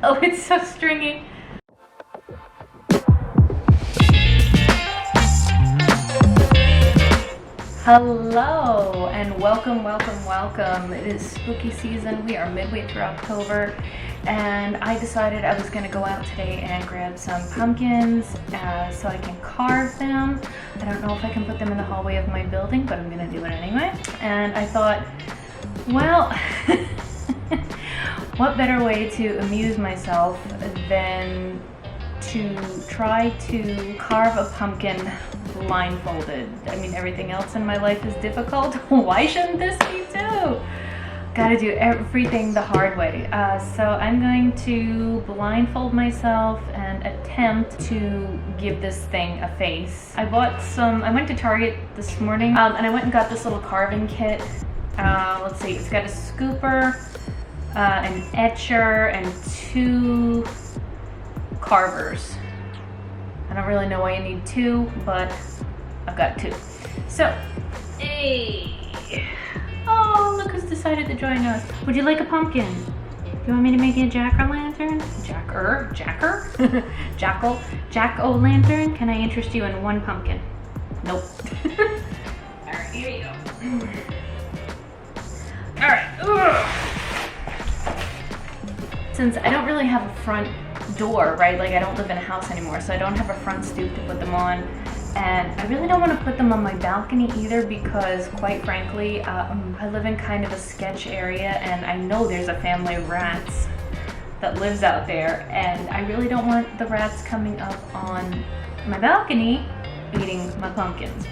Oh, it's so stringy. Hello and welcome. It is spooky season. We are midway through October and I decided I was going to go out today and grab some pumpkins so I can carve them. I don't know if I can put them in the hallway of my building, but I'm going to do it anyway. And I thought, well, what better way to amuse myself than to try to carve a pumpkin blindfolded. I mean, everything else in my life is difficult. Why shouldn't this be too? Gotta do everything the hard way. So I'm going to blindfold myself and attempt to give this thing a face. I went to Target this morning and I went and got this little carving kit. Let's see, it's got a scooper, an etcher, and 2 carvers. I don't really know why you need 2, but I've got 2. So, hey! Oh, look who's decided to join us. Would you like a pumpkin? Do you want me to make you a jack-o'-lantern? Jacker? Jack-o'-lantern? Can I interest you in 1 pumpkin? Nope. Alright, here you go. Alright. Since I don't really have a front door, right? Like I don't live in a house anymore, so I don't have a front stoop to put them on. And I really don't want to put them on my balcony either because, quite frankly, I live in kind of a sketch area and I know there's a family of rats that lives out there and I really don't want the rats coming up on my balcony eating my pumpkins.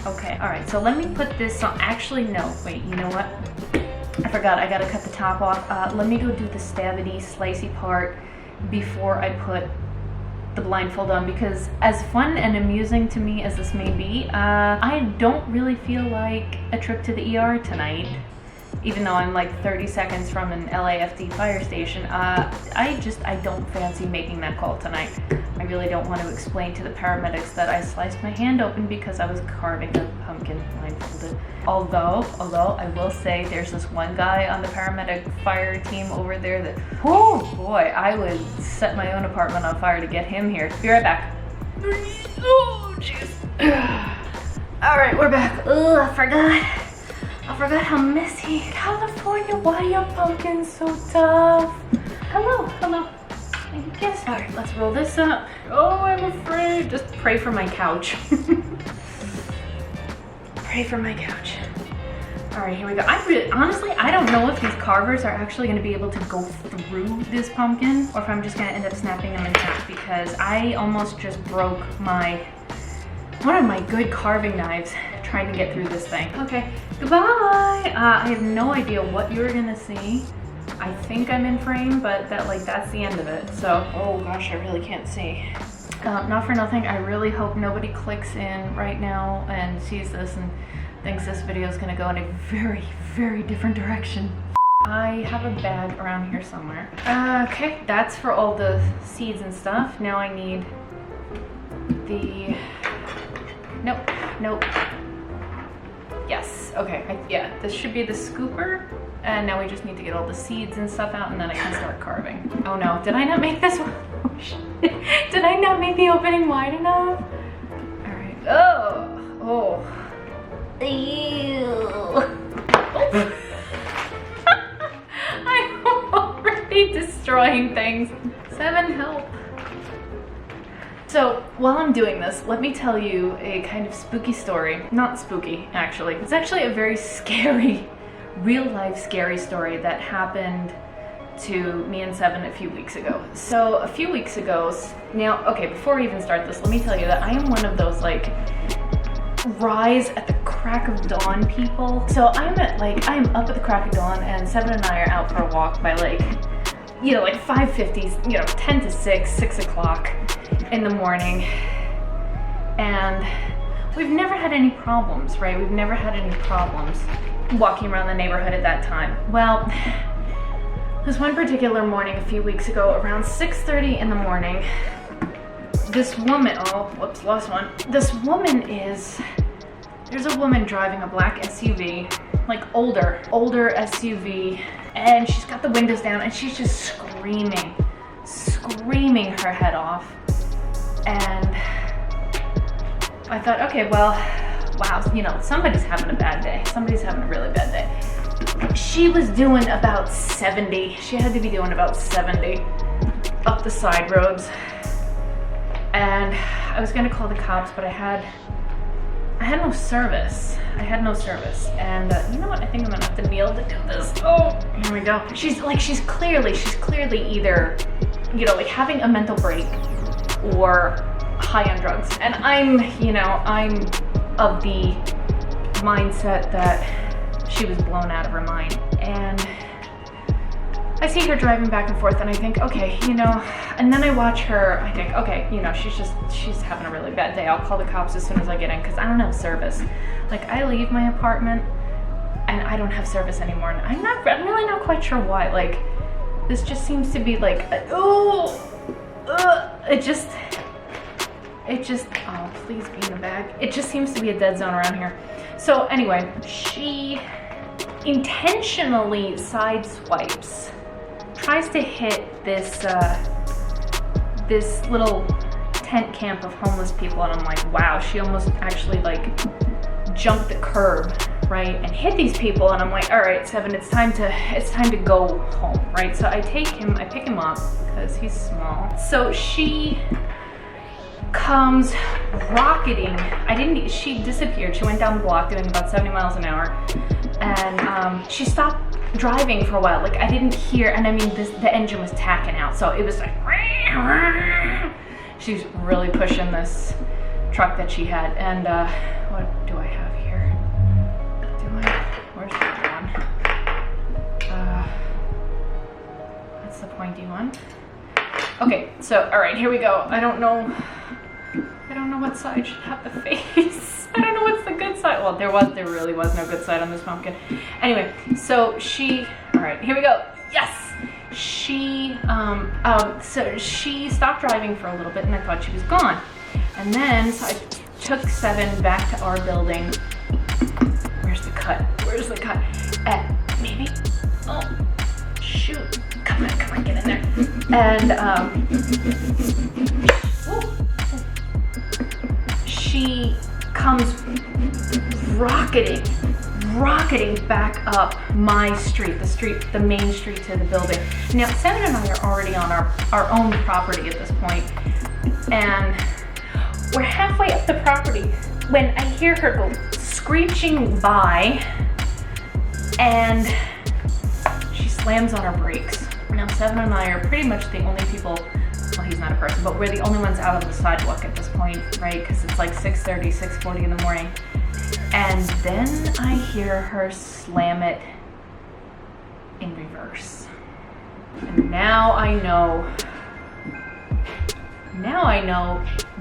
Okay, alright, so let me put this on. Actually, no, wait, you know what? I forgot, I gotta cut the top off. Let me go do the stabby, slicey part before I put the blindfold on, because as fun and amusing to me as this may be, I don't really feel like a trip to the ER tonight, even though I'm like 30 seconds from an LAFD fire station. I don't fancy making that call tonight. I really don't want to explain to the paramedics that I sliced my hand open because I was carving a pumpkin blindfolded. Although I will say there's this one guy on the paramedic fire team over there that, oh boy, I would set my own apartment on fire to get him here. Be right back. Oh jeez. All right, we're back. Ugh, I forgot how messy. California, why are your pumpkins so tough? Hello. Yes. All right, let's roll this up. Oh, I'm afraid. Just pray for my couch. Pray for my couch. All right, here we go. Honestly, I don't know if these carvers are actually going to be able to go through this pumpkin or if I'm just going to end up snapping them in half because I almost just broke one of my good carving knives trying to get through this thing. Okay, goodbye. I have no idea what you're going to see. I think I'm in frame, but that's the end of it. So, oh gosh, I really can't see. Not for nothing, I really hope nobody clicks in right now and sees this and thinks this video is gonna go in a very, very different direction. I have a bag around here somewhere. Okay, that's for all the seeds and stuff. Now I need the, nope. Yes, okay, yeah, this should be the scooper. And now we just need to get all the seeds and stuff out and then I can start carving. Oh no, did I not make this one? Oh shit. Did I not make the opening wide enough? All right, oh. Ew. I'm already destroying things. 7, help. So while I'm doing this, let me tell you a kind of spooky story. Not spooky, actually. It's actually a very scary, real life scary story that happened to me and Seven a few weeks ago. So a few weeks ago, now, okay, before we even start this, let me tell you that I am one of those like rise at the crack of dawn people. So I'm up at the crack of dawn and Seven and I are out for a walk by like 5:50, 10 to 6 o'clock in the morning. And we've never had any problems, right? We've never had any problems walking around the neighborhood at that time. Well, this one particular morning a few weeks ago, around 6:30 in the morning, this woman, oh, whoops, lost one. There's a woman driving a black SUV, like older SUV, and she's got the windows down and she's just screaming screaming her head off. And I thought, okay, well, wow, you know, somebody's having a bad day. Somebody's having a really bad day. She was doing about 70. She had to be doing about 70 up the side roads. And I was gonna call the cops, but I had no service. I had no service. And you know what? I think I'm gonna have to kneel to do this. Oh, here we go. She's clearly either, you know, like having a mental break or high on drugs. And I'm of the mindset that she was blown out of her mind. And I see her driving back and forth and I think, okay, you know, and then I watch her, I think, okay, you know, she's having a really bad day. I'll call the cops as soon as I get in because I don't have service. Like, I leave my apartment and I don't have service anymore. And I'm really not quite sure why. Like, this just seems to be like, it just, oh, please be in the bag. It just seems to be a dead zone around here. So anyway, she intentionally sideswipes, tries to hit this this little tent camp of homeless people, and I'm like, wow, she almost actually like jumped the curb, right, and hit these people. And I'm like, all right, Seven, it's time to go home, right? So I pick him up because he's small. So she comes rocketing. She disappeared. She went down the block doing about 70 miles an hour, and she stopped driving for a while. Like, I didn't hear, and I mean, the engine was tacking out, so it was like, she's really pushing this truck that she had. And what do I have here? Where's the one? That's the pointy one. Okay, so all right, here we go. I don't know what side should have the face. I don't know what's the good side. Well, there really was no good side on this pumpkin. Anyway, so all right, here we go. Yes! So she stopped driving for a little bit and I thought she was gone. And then, so I took Seven back to our building. Where's the cut? Maybe, oh, shoot. Come on, get in there. And, she comes rocketing back up my street, the main street to the building. Now, Seven and I are already on our own property at this point, and we're halfway up the property when I hear her go screeching by, and she slams on her brakes. Now, Seven and I are pretty much the only people, well, he's not a person, but we're the only ones out on the sidewalk at this point, right? Because it's like 6:30, 6:40 in the morning. And then I hear her slam it in reverse. And now I know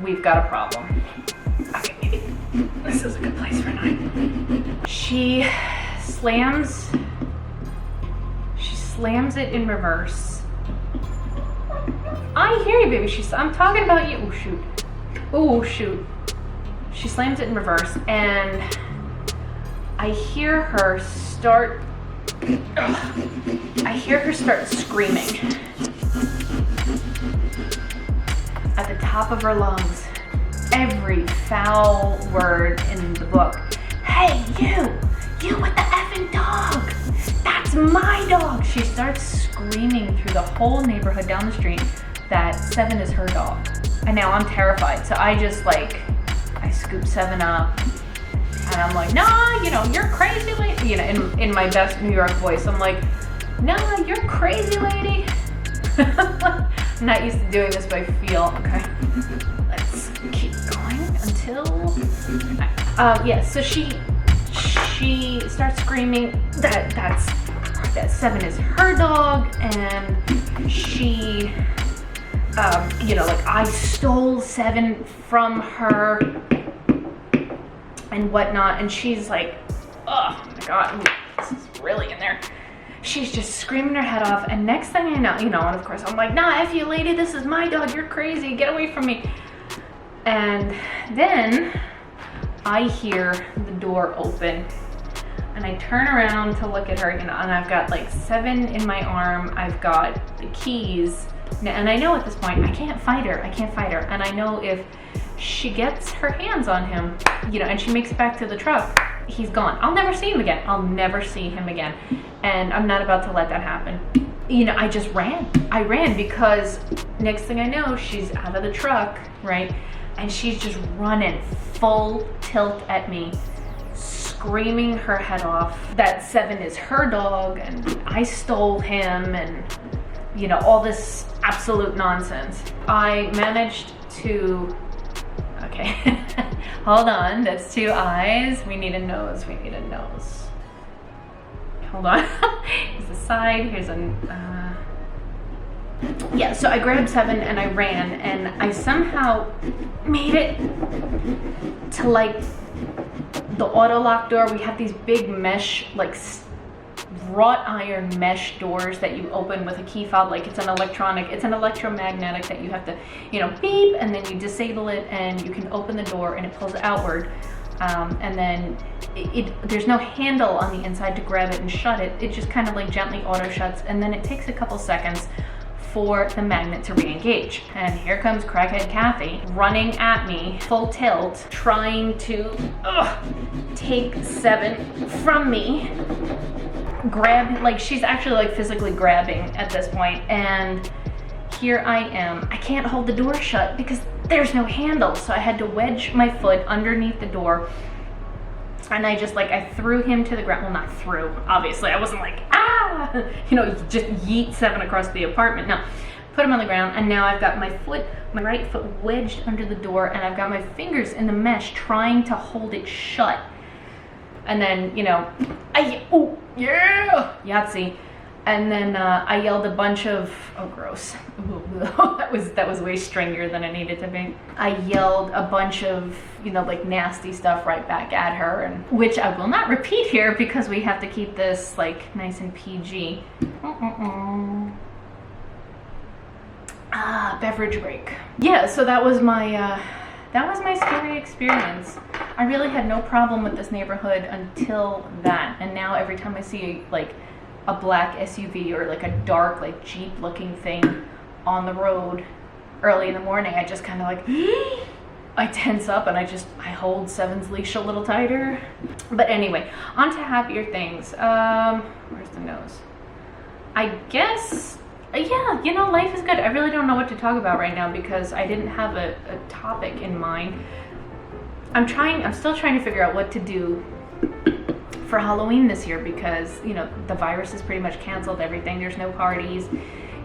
we've got a problem. Okay, maybe this is a good place for now. She slams it in reverse. I hear you, baby. I'm talking about you. Oh, shoot. Oh, shoot. She slams it in reverse, and I hear her start screaming at the top of her lungs. Every foul word in the book. Hey, you with the effing dog. That's my dog. She starts screaming through the whole neighborhood down the street that Seven is her dog. And now I'm terrified. So I just I scoop Seven up and I'm like, nah, you're crazy lady. In my best New York voice, I'm like, nah, you're crazy lady. I'm not used to doing this, but I feel, okay. Let's keep going until, yeah, so she starts screaming that Seven is her dog, and she, I stole Seven from her and whatnot, and she's like, oh my God, this is really in there. She's just screaming her head off, and next thing I know, and of course I'm like, nah, F you lady, this is my dog, you're crazy, get away from me. And then I hear the door open, and I turn around to look at her, and I've got Seven in my arm, I've got the keys, And I know at this point, I can't fight her. And I know if she gets her hands on him, you know, and she makes it back to the truck, he's gone. I'll never see him again. And I'm not about to let that happen. You know, I just ran. I ran because next thing I know, she's out of the truck, right? And she's just running full tilt at me, screaming her head off that Seven is her dog and I stole him, and you know, all this absolute nonsense. I managed to, okay, hold on, that's 2 eyes. We need a nose, Hold on, here's a side, here's yeah, so I grabbed Seven and I ran, and I somehow made it to like the auto lock door. We have these big mesh, like wrought iron mesh doors that you open with a key fob. Like it's an electromagnetic that you have to, you know, beep, and then you disable it and you can open the door and it pulls outward. And then there's no handle on the inside to grab it and shut it. It just kind of like gently auto shuts, and then it takes a couple seconds for the magnet to re-engage. And here comes crackhead Kathy running at me full tilt, trying to take Seven from me. Grab, like she's actually like physically grabbing at this point, and here I am. I can't hold the door shut because there's no handle, so I had to wedge my foot underneath the door, and I just like, I threw him to the ground. Well, not threw, obviously. I wasn't like, you know, just yeet Seven across the apartment. No, put him on the ground, and now I've got my right foot wedged under the door, and I've got my fingers in the mesh trying to hold it shut. And then, you know, oh yeah, Yahtzee. And then I yelled a bunch of, oh gross, that was way stringier than it needed to be. I yelled a bunch of, you know, like nasty stuff right back at her, and which I will not repeat here because we have to keep this like nice and PG. Beverage break. Yeah, so that was my scary experience. I really had no problem with this neighborhood until that, and now every time I see like a black SUV or like a dark like Jeep looking thing on the road early in the morning, I just kind of like I tense up and I hold Seven's leash a little tighter. But anyway, on to happier things. Where's the nose? I guess, yeah, you know, life is good. I really don't know what to talk about right now because I didn't have a topic in mind. I'm still trying to figure out what to do for Halloween this year because, you know, the virus is pretty much canceled everything. There's no parties,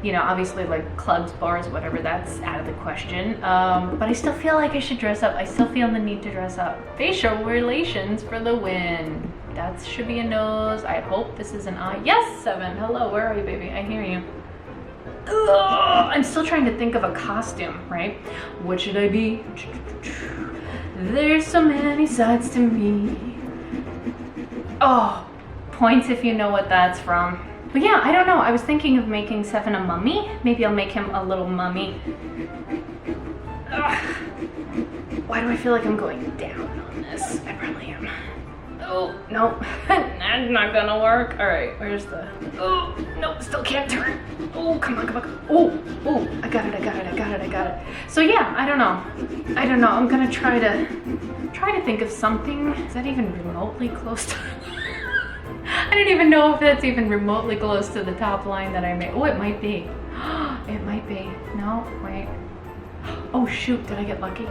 you know, obviously like clubs, bars, whatever, that's out of the question. But I still feel like I should dress up. I still feel the need to dress up. Facial relations for the win. That should be a nose. I hope this is an eye. Yes, Seven. Hello, where are you, baby? I hear you. Ugh, I'm still trying to think of a costume, right? What should I be? There's so many sides to me. Oh, points if you know what that's from. But yeah, I don't know. I was thinking of making Seven a mummy. Maybe I'll make him a little mummy. Ugh. Why do I feel like I'm going down on this? I probably am. Oh, no, that's not gonna work. All right, where's the, oh, no, still can't turn. Oh, come on. Oh, I got it. So yeah, I don't know. I'm gonna try to think of something. Is that even remotely close to, I don't even know if that's even remotely close to the top line that I made. Oh, it might be. It might be. No, wait. Oh shoot, did I get lucky?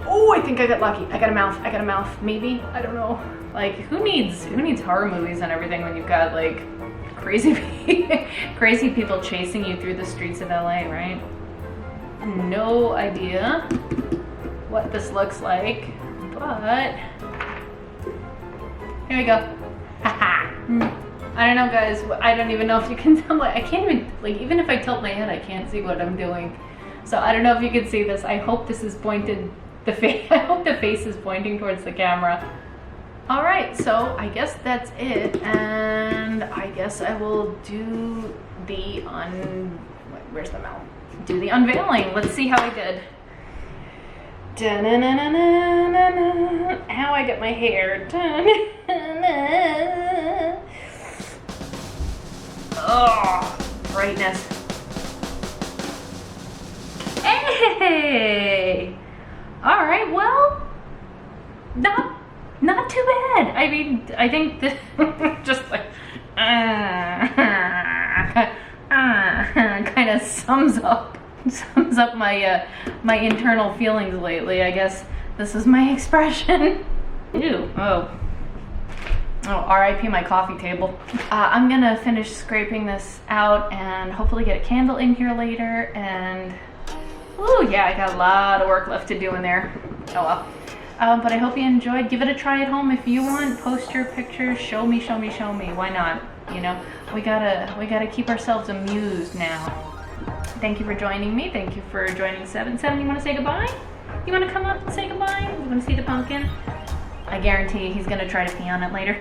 Oh, I think I got lucky. I got a mouth, maybe? I don't know. Like, who needs horror movies and everything when you've got like crazy people chasing you through the streets of LA, right? No idea what this looks like, but here we go. Haha. I don't know, guys. I don't even know if you can tell. I can't even, like, even if I tilt my head, I can't see what I'm doing. So I don't know if you can see this. I hope this is pointed, I hope the face is pointing towards the camera. All right, so I guess that's it. And I guess I will do the where's the mouth? Do the unveiling. Let's see how I did. How I get my hair. Oh, brightness. Yay! All right, well, not too bad. I mean, I think this just like kind of sums up my my internal feelings lately. I guess this is my expression. Ew. Oh, R.I.P. my coffee table. I'm gonna finish scraping this out and hopefully get a candle in here later. And oh yeah, I got a lot of work left to do in there. Oh well. But I hope you enjoyed. Give it a try at home if you want. Post your pictures. Show me. Why not? You know, we gotta keep ourselves amused now. Thank you for joining me. Thank you for joining 7-7. You want to say goodbye? You want to come up and say goodbye? You want to see the pumpkin? I guarantee he's gonna try to pee on it later.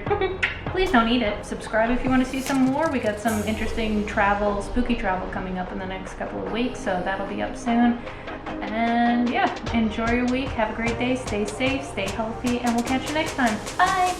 Please don't eat it. Subscribe if you want to see some more. We got some interesting travel, spooky travel coming up in the next couple of weeks, so that'll be up soon. And yeah, enjoy your week. Have a great day. Stay safe, stay healthy, and we'll catch you next time. Bye.